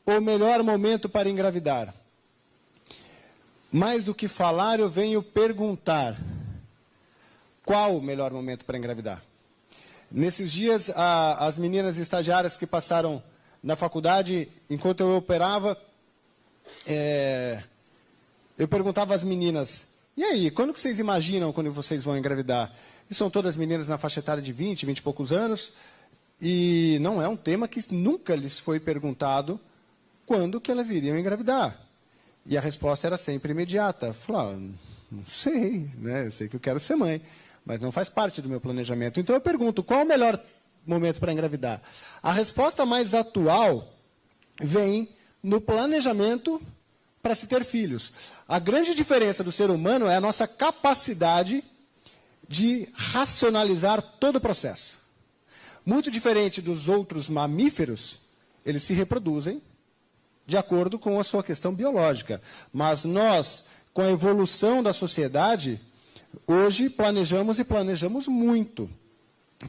o melhor momento para engravidar? Mais do que falar, eu venho perguntar. Qual o melhor momento para engravidar? Nesses dias, as meninas estagiárias que passaram na faculdade, enquanto eu operava, eu perguntava às meninas, e aí, quando que vocês imaginam quando vocês vão engravidar? E são todas meninas na faixa etária de 20 e poucos anos, e não é um tema que nunca lhes foi perguntado quando que elas iriam engravidar. E a resposta era sempre imediata. Falava, não sei, né? Eu sei que eu quero ser mãe, mas não faz parte do meu planejamento. Então eu pergunto, qual o melhor momento para engravidar? A resposta mais atual vem no planejamento para se ter filhos. A grande diferença do ser humano é a nossa capacidade de racionalizar todo o processo. Muito diferente dos outros mamíferos, eles se reproduzem de acordo com a sua questão biológica. Mas nós, com a evolução da sociedade, hoje planejamos e planejamos muito.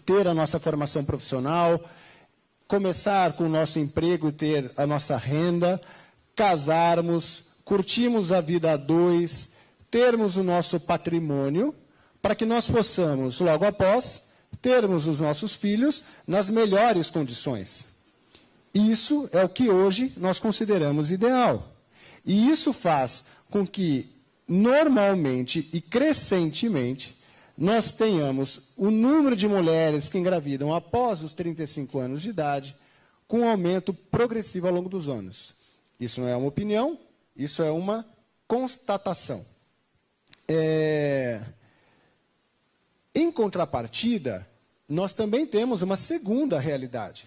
Ter a nossa formação profissional, começar com o nosso emprego e ter a nossa renda, casarmos, curtirmos a vida a dois, termos o nosso patrimônio, para que nós possamos, logo após, termos os nossos filhos nas melhores condições. Isso é o que hoje nós consideramos ideal. E isso faz com que, normalmente e crescentemente, nós tenhamos o número de mulheres que engravidam após os 35 anos de idade, com um aumento progressivo ao longo dos anos. Isso não é uma opinião, isso é uma constatação. Em contrapartida, nós também temos uma segunda realidade.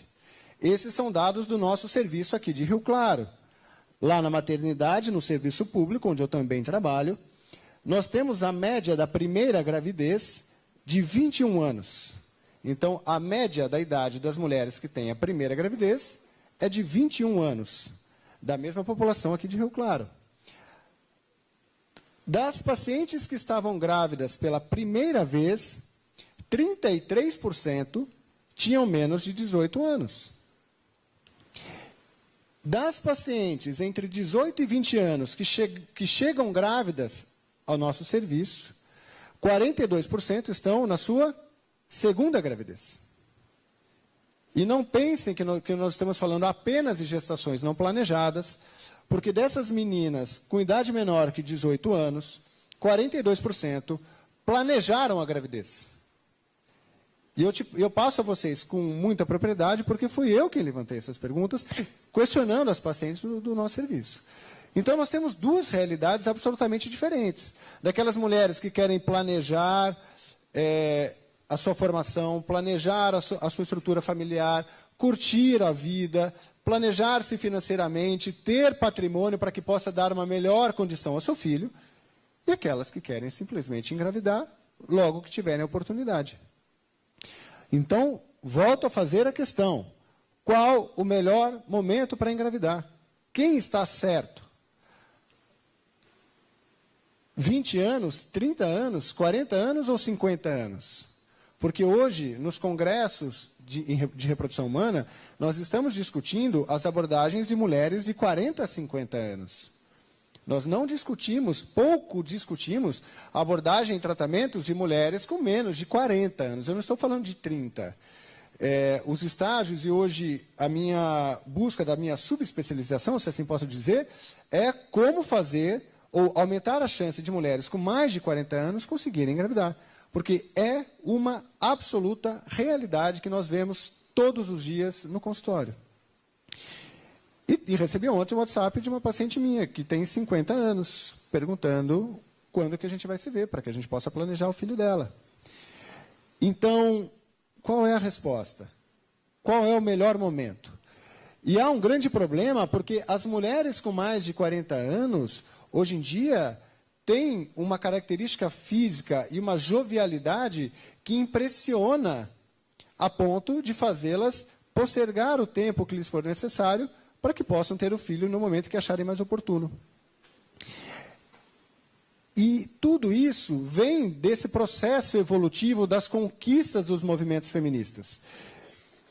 Esses são dados do nosso serviço aqui de Rio Claro. Lá na maternidade, no serviço público, onde eu também trabalho, nós temos a média da primeira gravidez de 21 anos. Então, a média da idade das mulheres que têm a primeira gravidez é de 21 anos, da mesma população aqui de Rio Claro. Das pacientes que estavam grávidas pela primeira vez, 33% tinham menos de 18 anos. Das pacientes entre 18 e 20 anos que chegam grávidas ao nosso serviço, 42% estão na sua segunda gravidez. E não pensem que nós estamos falando apenas de gestações não planejadas, porque dessas meninas com idade menor que 18 anos, 42% planejaram a gravidez. E eu passo a vocês com muita propriedade, porque fui eu quem levantei essas perguntas, questionando as pacientes do nosso serviço. Então, nós temos duas realidades absolutamente diferentes. Daquelas mulheres que querem planejar a sua formação, planejar a sua estrutura familiar, curtir a vida, planejar-se financeiramente, ter patrimônio para que possa dar uma melhor condição ao seu filho, e aquelas que querem simplesmente engravidar logo que tiverem a oportunidade. Então, volto a fazer a questão. Qual o melhor momento para engravidar? Quem está certo? 20 anos, 30 anos, 40 anos ou 50 anos? Porque hoje, nos congressos de reprodução humana, nós estamos discutindo as abordagens de mulheres de 40 a 50 anos. Nós não discutimos, pouco discutimos, a abordagem e tratamentos de mulheres com menos de 40 anos. Eu não estou falando de 30. Os estágios, e hoje a minha busca da minha subespecialização, se assim posso dizer, é como fazer ou aumentar a chance de mulheres com mais de 40 anos conseguirem engravidar. Porque é uma absoluta realidade que nós vemos todos os dias no consultório. E recebi ontem um WhatsApp de uma paciente minha, que tem 50 anos, perguntando quando que a gente vai se ver, para que a gente possa planejar o filho dela. Então, qual é a resposta? Qual é o melhor momento? E há um grande problema, porque as mulheres com mais de 40 anos, hoje em dia, têm uma característica física e uma jovialidade que impressiona a ponto de fazê-las postergar o tempo que lhes for necessário para que possam ter o filho no momento que acharem mais oportuno. E tudo isso vem desse processo evolutivo das conquistas dos movimentos feministas.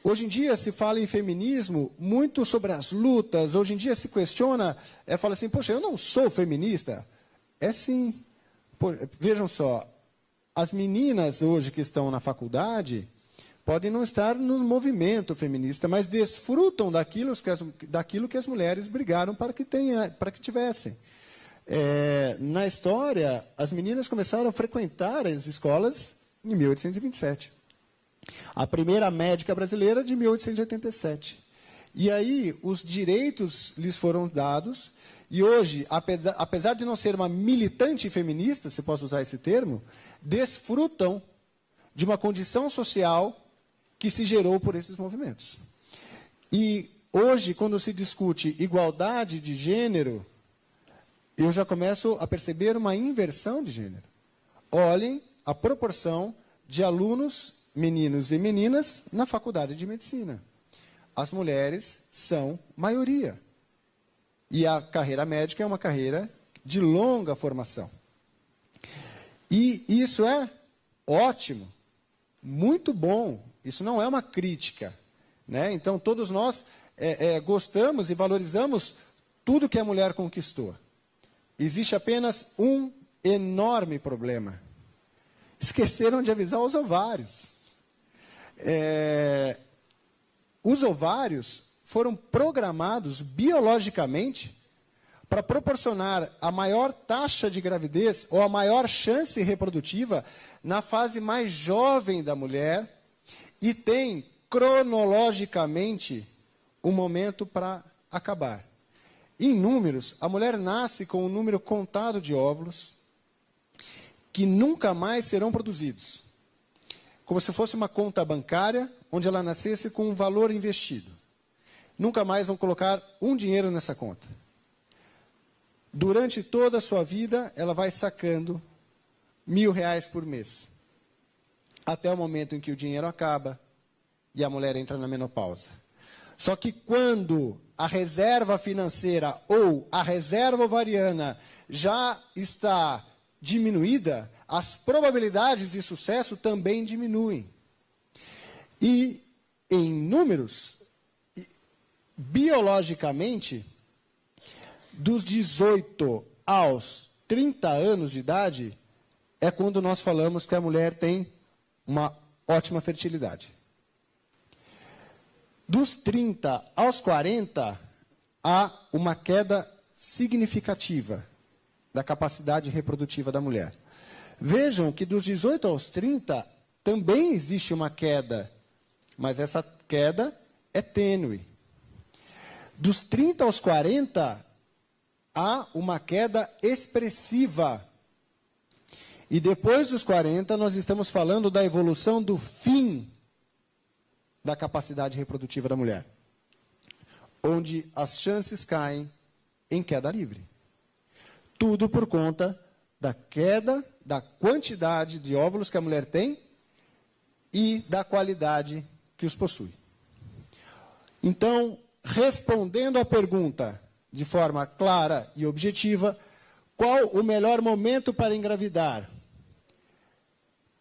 Hoje em dia se fala em feminismo muito sobre as lutas. Hoje em dia se questiona, fala assim, poxa, eu não sou feminista. É sim. Pô, vejam só, as meninas hoje que estão na faculdade podem não estar no movimento feminista, mas desfrutam daquilo que as mulheres brigaram para que tivessem. Na história, as meninas começaram a frequentar as escolas em 1827. A primeira médica brasileira de 1887. E aí, os direitos lhes foram dados, e hoje, apesar de não ser uma militante feminista, se posso usar esse termo, desfrutam de uma condição social que se gerou por esses movimentos. E hoje, quando se discute igualdade de gênero, eu já começo a perceber uma inversão de gênero. Olhem a proporção de alunos, meninos e meninas, na faculdade de medicina. As mulheres são maioria. E a carreira médica é uma carreira de longa formação. E isso é ótimo, muito bom. Isso não é uma crítica, né? Então, todos nós gostamos e valorizamos tudo que a mulher conquistou. Existe apenas um enorme problema. Esqueceram de avisar os ovários. Os ovários foram programados biologicamente para proporcionar a maior taxa de gravidez ou a maior chance reprodutiva na fase mais jovem da mulher e tem, cronologicamente, um momento para acabar. Em números, a mulher nasce com um número contado de óvulos que nunca mais serão produzidos. Como se fosse uma conta bancária, onde ela nascesse com um valor investido. Nunca mais vão colocar um dinheiro nessa conta. Durante toda a sua vida, ela vai sacando R$1.000 por mês. Até o momento em que o dinheiro acaba e a mulher entra na menopausa. Só que quando a reserva financeira ou a reserva ovariana já está diminuída, as probabilidades de sucesso também diminuem. E, em números, biologicamente, dos 18 aos 30 anos de idade, é quando nós falamos que a mulher tem uma ótima fertilidade. Dos 30 aos 40, há uma queda significativa da capacidade reprodutiva da mulher. Vejam que dos 18 aos 30 também existe uma queda, mas essa queda é tênue. Dos 30 aos 40, há uma queda expressiva. E depois dos 40, nós estamos falando da evolução do fim da capacidade reprodutiva da mulher, onde as chances caem em queda livre. Tudo por conta da queda da quantidade de óvulos que a mulher tem e da qualidade que os possui. Então, respondendo à pergunta de forma clara e objetiva, qual o melhor momento para engravidar?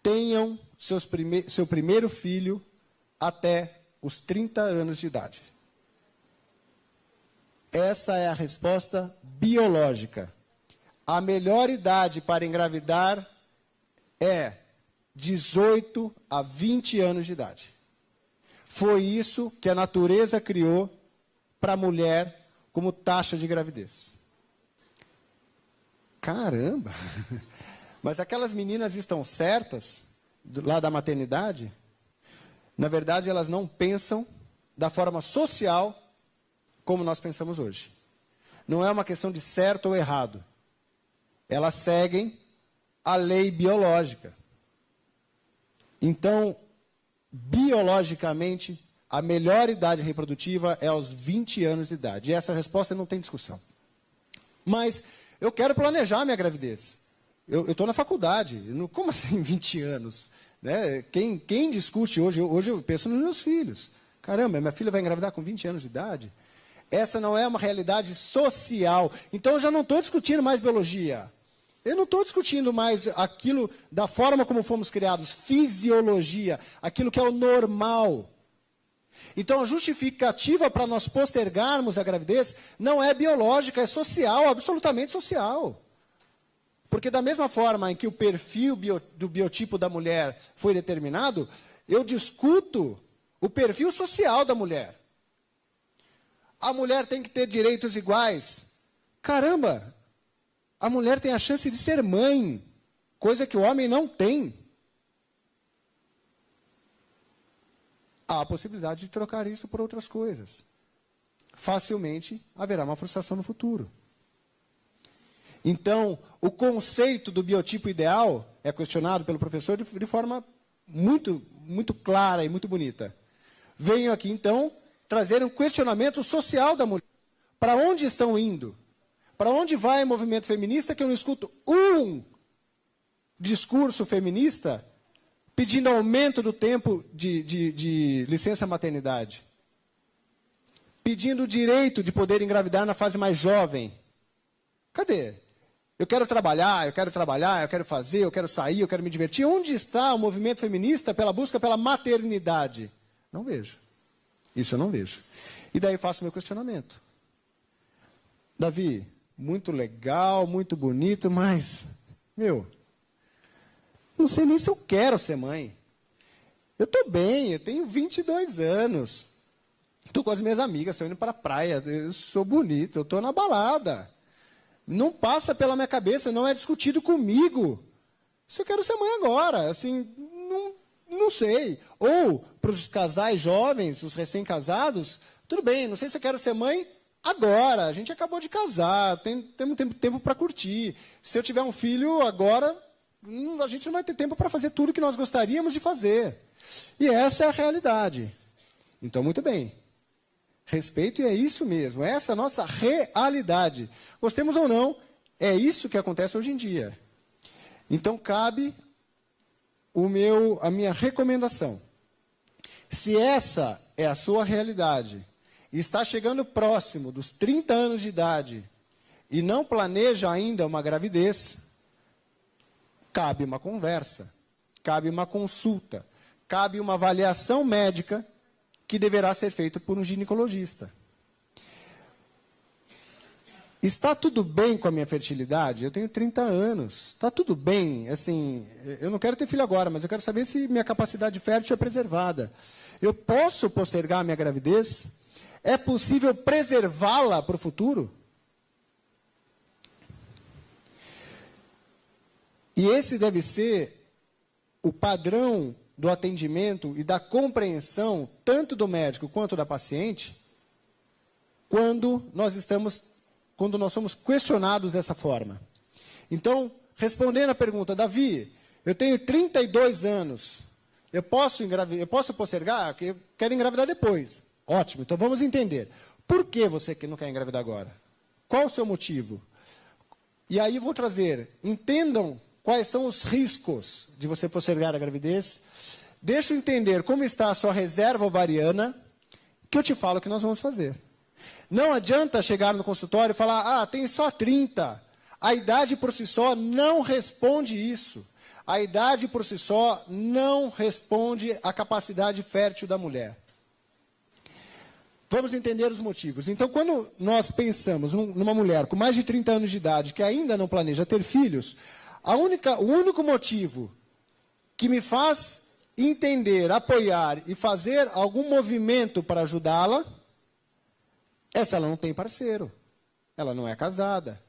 Tenham seu primeiro filho até os 30 anos de idade. Essa é a resposta biológica. A melhor idade para engravidar é 18 a 20 anos de idade. Foi isso que a natureza criou para a mulher como taxa de gravidez. Caramba! Mas aquelas meninas estão certas, lá da maternidade? Na verdade, elas não pensam da forma social como nós pensamos hoje. Não é uma questão de certo ou errado. Elas seguem a lei biológica. Então, biologicamente, a melhor idade reprodutiva é aos 20 anos de idade. E essa resposta não tem discussão. Mas eu quero planejar minha gravidez. Eu estou na faculdade. Como assim 20 anos? Né? Quem discute hoje eu penso nos meus filhos. Caramba, minha filha vai engravidar com 20 anos de idade? Essa não é uma realidade social. Então eu já não estou discutindo mais biologia. Eu não estou discutindo mais aquilo da forma como fomos criados, fisiologia, aquilo que é o normal. Então, a justificativa para nós postergarmos a gravidez não é biológica, é social, absolutamente social. Porque da mesma forma em que o perfil do biotipo da mulher foi determinado, eu discuto o perfil social da mulher. A mulher tem que ter direitos iguais. Caramba, a mulher tem a chance de ser mãe, coisa que o homem não tem. Há a possibilidade de trocar isso por outras coisas. Facilmente haverá uma frustração no futuro. Então, o conceito do biotipo ideal é questionado pelo professor de forma muito, muito clara e muito bonita. Venho aqui, então, trazer um questionamento social da mulher. Para onde estão indo? Para onde vai o movimento feminista que eu não escuto um discurso feminista pedindo aumento do tempo de licença maternidade? Pedindo o direito de poder engravidar na fase mais jovem? Cadê? Eu quero trabalhar, eu quero fazer, eu quero sair, eu quero me divertir. Onde está o movimento feminista pela busca pela maternidade? Não vejo. Isso eu não vejo. E daí faço meu questionamento. Davi, muito legal, muito bonito, mas, não sei nem se eu quero ser mãe. Eu estou bem, eu tenho 22 anos. Estou com as minhas amigas, estou indo para a praia, eu sou bonito, eu estou na balada. Não passa pela minha cabeça, não é discutido comigo. Se eu quero ser mãe agora, assim, não sei. Ou, para os casais jovens, os recém-casados, tudo bem, não sei se eu quero ser mãe agora. A gente acabou de casar, temos tempo para curtir. Se eu tiver um filho agora, a gente não vai ter tempo para fazer tudo que nós gostaríamos de fazer. E essa é a realidade. Então, muito bem. Respeito, e é isso mesmo, essa é a nossa realidade. Gostemos ou não, é isso que acontece hoje em dia. Então, cabe a minha recomendação. Se essa é a sua realidade, e está chegando próximo dos 30 anos de idade, e não planeja ainda uma gravidez, cabe uma conversa, cabe uma consulta, cabe uma avaliação médica, que deverá ser feito por um ginecologista. Está tudo bem com a minha fertilidade? Eu tenho 30 anos. Está tudo bem? Assim, eu não quero ter filho agora, mas eu quero saber se minha capacidade fértil é preservada. Eu posso postergar a minha gravidez? É possível preservá-la para o futuro? E esse deve ser o padrão do atendimento e da compreensão, tanto do médico quanto da paciente, quando nós somos questionados dessa forma. Então, respondendo à pergunta, Davi, eu tenho 32 anos, eu posso postergar? Eu quero engravidar depois. Ótimo, então vamos entender. Por que você não quer engravidar agora? Qual o seu motivo? E aí vou trazer, entendam quais são os riscos de você postergar a gravidez. Deixa eu entender como está a sua reserva ovariana, que eu te falo o que nós vamos fazer. Não adianta chegar no consultório e falar, tem só 30. A idade por si só não responde isso. A idade por si só não responde à capacidade fértil da mulher. Vamos entender os motivos. Então, quando nós pensamos numa mulher com mais de 30 anos de idade, que ainda não planeja ter filhos, o único motivo que me faz entender, apoiar e fazer algum movimento para ajudá-la é se ela não tem parceiro, ela não é casada.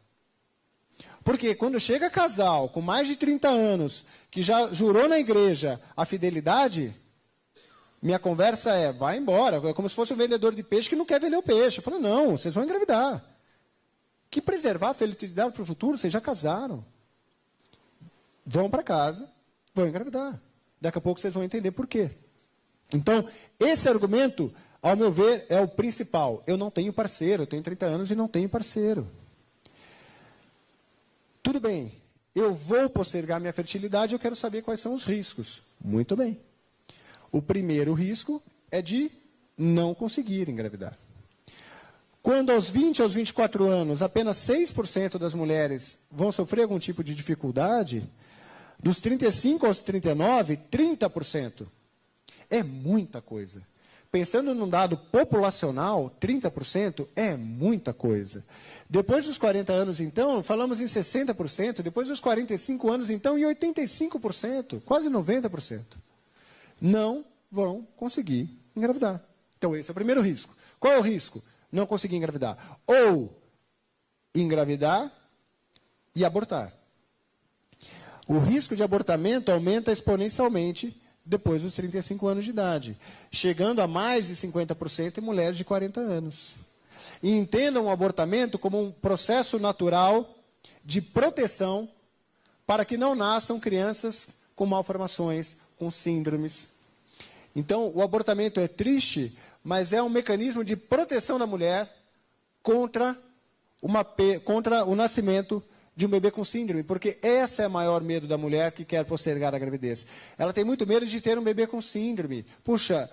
Porque quando chega casal com mais de 30 anos, que já jurou na igreja a fidelidade, minha conversa é, vai embora, é como se fosse um vendedor de peixe que não quer vender o peixe. Eu falo, não, vocês vão engravidar. Que preservar a felicidade para o futuro, vocês já casaram. Vão para casa, vão engravidar. Daqui a pouco vocês vão entender por quê. Então, esse argumento, ao meu ver, é o principal. Eu não tenho parceiro, eu tenho 30 anos e não tenho parceiro. Tudo bem, eu vou postergar minha fertilidade, eu quero saber quais são os riscos. Muito bem. O primeiro risco é de não conseguir engravidar. Quando aos 20 aos 24 anos, apenas 6% das mulheres vão sofrer algum tipo de dificuldade, dos 35 aos 39, 30%. É muita coisa. Pensando num dado populacional, 30% é muita coisa. Depois dos 40 anos, então, falamos em 60%. Depois dos 45 anos, então, em 85%, quase 90%. Não vão conseguir engravidar. Então, esse é o primeiro risco. Qual é o risco? Não conseguir engravidar. Ou engravidar e abortar. O risco de abortamento aumenta exponencialmente depois dos 35 anos de idade, chegando a mais de 50% em mulheres de 40 anos. E entendam o abortamento como um processo natural de proteção para que não nasçam crianças com malformações, com síndromes. Então, o abortamento é triste, mas é um mecanismo de proteção da mulher contra o nascimento de um bebê com síndrome, porque esse é o maior medo da mulher que quer postergar a gravidez. Ela tem muito medo de ter um bebê com síndrome. Puxa,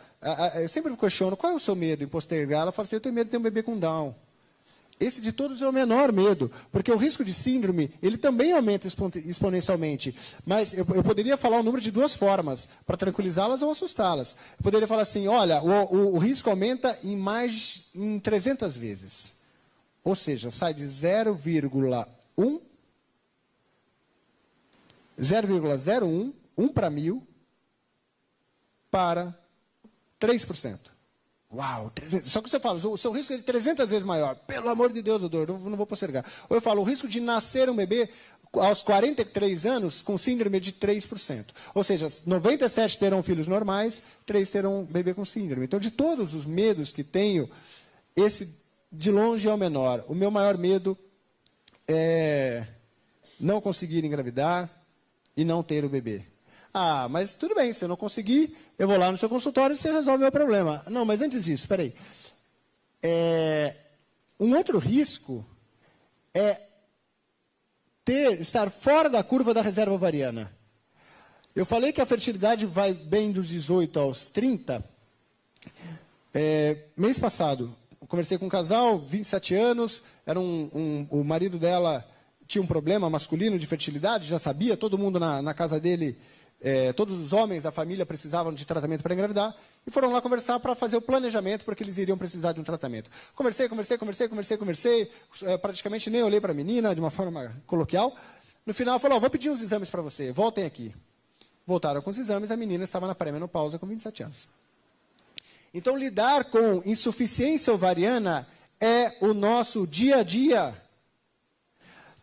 eu sempre me questiono, qual é o seu medo em postergar? Ela fala assim, eu tenho medo de ter um bebê com Down. Esse de todos é o menor medo, porque o risco de síndrome, ele também aumenta exponencialmente. Mas eu poderia falar o número de duas formas, para tranquilizá-las ou assustá-las. Eu poderia falar assim, olha, o risco aumenta em 300 vezes. Ou seja, sai de 0,01, 1 para 1000, para 3%. Uau, 300. Só que você fala, o seu risco é de 300 vezes maior. Pelo amor de Deus, doutor, não vou postergar. Ou eu falo, o risco de nascer um bebê aos 43 anos com síndrome é de 3%. Ou seja, 97 terão filhos normais, 3 terão um bebê com síndrome. Então, de todos os medos que tenho, esse de longe é o menor. O meu maior medo é não conseguir engravidar e não ter o bebê. Ah, mas tudo bem, se eu não conseguir, eu vou lá no seu consultório e você resolve o meu problema. Não, mas antes disso, espera aí. Um outro risco é estar fora da curva da reserva ovariana. Eu falei que a fertilidade vai bem dos 18 aos 30. Mês passado, eu conversei com um casal, 27 anos, o marido dela tinha um problema masculino de fertilidade, já sabia, todo mundo na casa dele, todos os homens da família precisavam de tratamento para engravidar, e foram lá conversar para fazer o planejamento, porque eles iriam precisar de um tratamento. Conversei, praticamente nem olhei para a menina, de uma forma coloquial. No final, falou, vou pedir uns exames para você, voltem aqui. Voltaram com os exames, a menina estava na pré-menopausa com 27 anos. Então, lidar com insuficiência ovariana é o nosso dia a dia.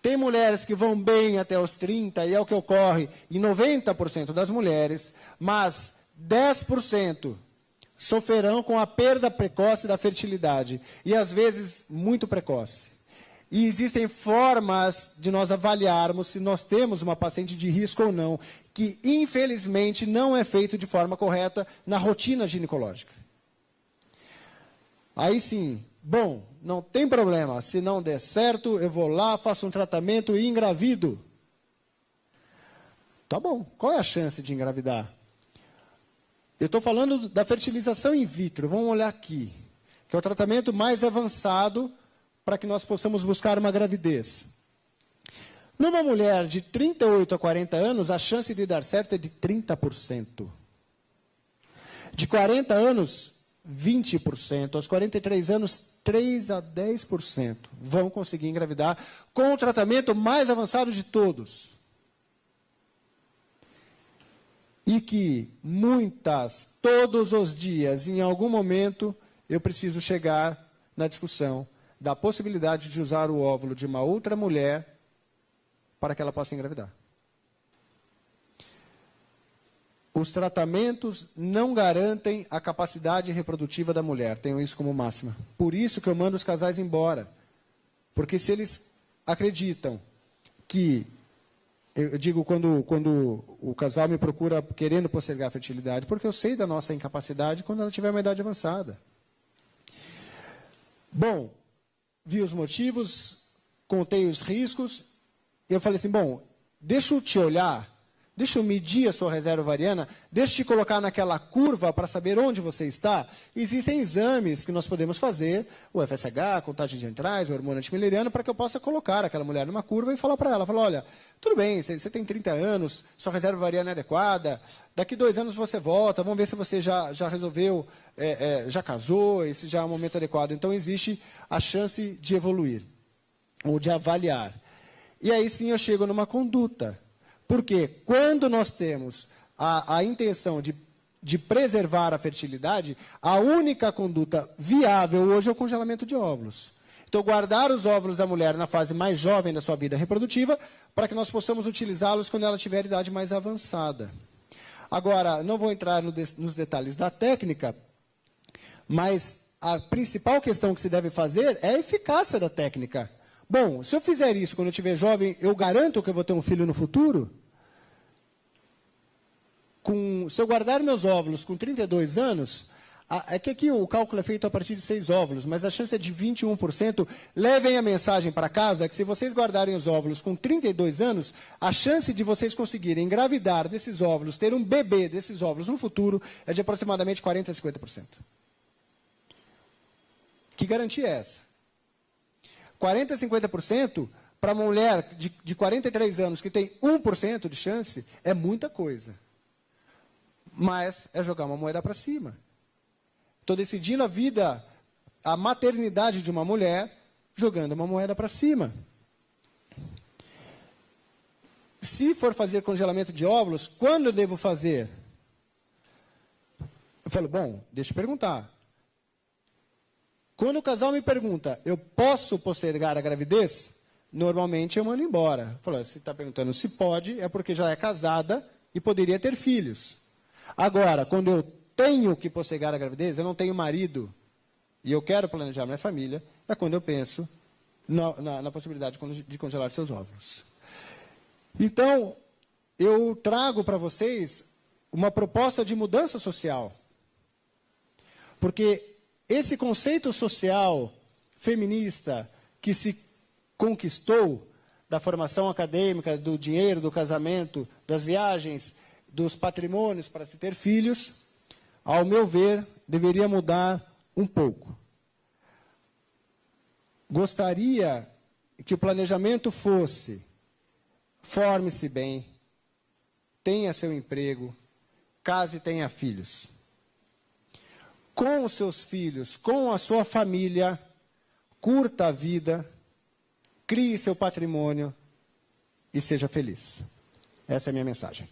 Tem mulheres que vão bem até os 30, e é o que ocorre em 90% das mulheres, mas 10% sofrerão com a perda precoce da fertilidade, e às vezes muito precoce. E existem formas de nós avaliarmos se nós temos uma paciente de risco ou não, que infelizmente não é feito de forma correta na rotina ginecológica. Aí sim, bom, não tem problema, se não der certo, eu vou lá, faço um tratamento e engravido. Tá bom, qual é a chance de engravidar? Eu estou falando da fertilização in vitro, vamos olhar aqui, que é o tratamento mais avançado para que nós possamos buscar uma gravidez. Numa mulher de 38 a 40 anos, a chance de dar certo é de 30%. De 40 anos, 20%. Aos 43 anos, 3 a 10% vão conseguir engravidar com o tratamento mais avançado de todos. E que todos os dias, em algum momento, eu preciso chegar na discussão da possibilidade de usar o óvulo de uma outra mulher para que ela possa engravidar. Os tratamentos não garantem a capacidade reprodutiva da mulher. Tenham isso como máxima. Por isso que eu mando os casais embora. Porque se eles acreditam que... Eu digo quando o casal me procura querendo postergar a fertilidade, porque eu sei da nossa incapacidade quando ela tiver uma idade avançada. Bom, vi os motivos, contei os riscos. Eu falei assim, bom, deixa eu te olhar Deixa eu medir a sua reserva ovariana, deixa eu te colocar naquela curva para saber onde você está. Existem exames que nós podemos fazer, o FSH, contagem de entrais, o hormônio antimileriano, para que eu possa colocar aquela mulher numa curva e falar para ela, olha, tudo bem, você tem 30 anos, sua reserva ovariana é adequada, daqui 2 anos você volta, vamos ver se você já resolveu, já casou, esse já é o momento adequado. Então, existe a chance de evoluir, ou de avaliar. E aí sim eu chego numa conduta. Porque quando nós temos a intenção de preservar a fertilidade, a única conduta viável hoje é o congelamento de óvulos. Então, guardar os óvulos da mulher na fase mais jovem da sua vida reprodutiva, para que nós possamos utilizá-los quando ela tiver idade mais avançada. Agora, não vou entrar nos detalhes da técnica, mas a principal questão que se deve fazer é a eficácia da técnica. Bom, se eu fizer isso quando eu estiver jovem, eu garanto que eu vou ter um filho no futuro? Se eu guardar meus óvulos com 32 anos, é que aqui o cálculo é feito a partir de 6 óvulos, mas a chance é de 21%. Levem a mensagem para casa que se vocês guardarem os óvulos com 32 anos, a chance de vocês conseguirem engravidar desses óvulos, ter um bebê desses óvulos no futuro, é de aproximadamente 40% a 50%. Que garantia é essa? 40% a 50% para uma mulher de 43 anos que tem 1% de chance é muita coisa. Mas é jogar uma moeda para cima. Estou decidindo a maternidade de uma mulher, jogando uma moeda para cima. Se for fazer congelamento de óvulos, quando eu devo fazer? Eu falo, bom, deixa eu perguntar. Quando o casal me pergunta, eu posso postergar a gravidez? Normalmente eu mando embora. Eu falo, se está perguntando se pode, é porque já é casada e poderia ter filhos. Agora, quando eu tenho que postergar a gravidez, eu não tenho marido e eu quero planejar minha família, é quando eu penso na possibilidade de congelar seus óvulos. Então, eu trago para vocês uma proposta de mudança social. Porque esse conceito social feminista que se conquistou da formação acadêmica, do dinheiro, do casamento, das viagens, dos patrimônios para se ter filhos, ao meu ver, deveria mudar um pouco. Gostaria que o planejamento fosse: forme-se bem, tenha seu emprego, case e tenha filhos. Com os seus filhos, com a sua família, curta a vida, crie seu patrimônio e seja feliz. Essa é a minha mensagem.